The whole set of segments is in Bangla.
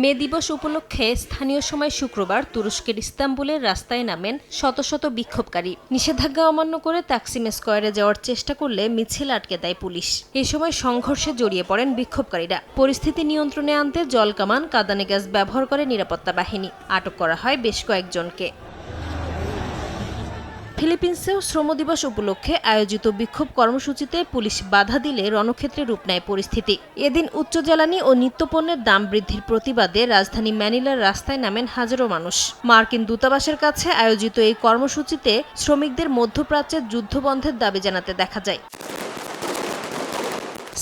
মে দিবস উপলক্ষে স্থানীয় সময় শুক্রবার তুরস্কের ইস্তাম্বুলের রাস্তায় নামেন শত শত বিক্ষোভকারী। নিষেধাজ্ঞা অমান্য করে তাকসিম স্কয়ারে যাওয়ার চেষ্টা করলে মিছিল আটকে দেয় পুলিশ। এ সময় সংঘর্ষে জড়িয়ে পড়েন বিক্ষোভকারীরা। পরিস্থিতি নিয়ন্ত্রণে আনতে জলকামান, কাঁদানে গ্যাস ব্যবহার করে নিরাপত্তা বাহিনী। আটক করা হয় বেশ কয়েকজনকে। ফিলিপিন্সেও শ্রম দিবস উপলক্ষে আয়োজিত বিক্ষোভ কর্মসূচিতে পুলিশ বাধা দিলে রণক্ষেত্রে রূপ নেয় পরিস্থিতি। এদিন উচ্চ জ্বালানি ও নিত্যপণ্যের দাম বৃদ্ধির প্রতিবাদে রাজধানী ম্যানিলার রাস্তায় নামেন হাজারো মানুষ। মার্কিন দূতাবাসের কাছে আয়োজিত এই কর্মসূচিতে শ্রমিকদের মধ্যপ্রাচ্যের যুদ্ধবন্ধের দাবি জানাতে দেখা যায়।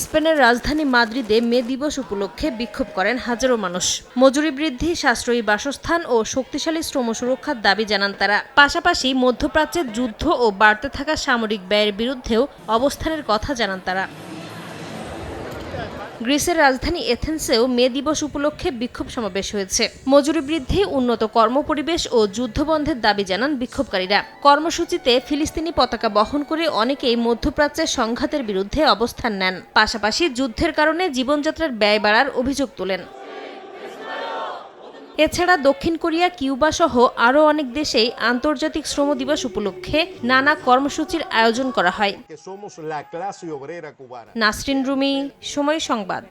স্পেনের রাজধানী মাদ্রিদে মে দিবস উপলক্ষে বিক্ষোভ করেন হাজারো মানুষ। মজুরি বৃদ্ধি, সাশ্রয়ী বাসস্থান ও শক্তিশালী শ্রম সুরক্ষার দাবি জানান তারা। পাশাপাশি মধ্যপ্রাচ্যের যুদ্ধ ও বাড়তে থাকা সামরিক ব্যয়ের বিরুদ্ধেও অবস্থানের কথা জানান তারা। গ্রিসের রাজধানী এথেন্সেও মে দিবস উপলক্ষে বিক্ষোভ সমাবেশ হয়েছে। মজুরি বৃদ্ধি, উন্নত কর্মপরিবেশ ও যুদ্ধবন্ধের দাবি জানান বিক্ষোভকারীরা। কর্মসূচিতে ফিলিস্তিনি পতাকা বহন করে অনেকেই মধ্যপ্রাচ্যের সংঘাতের বিরুদ্ধে অবস্থান নেন। পাশাপাশি যুদ্ধের কারণে জীবনযাত্রার ব্যয় বাড়ার অভিযোগ তোলেন। এছাড়া দক্ষিণ কোরিয়া, কিউবা সহ আরও অনেক দেশেই আন্তর্জাতিক শ্রম দিবস উপলক্ষে নানা কর্মসূচির আয়োজন করা হয়। নাসরিন রুমি, সময় সংবাদ।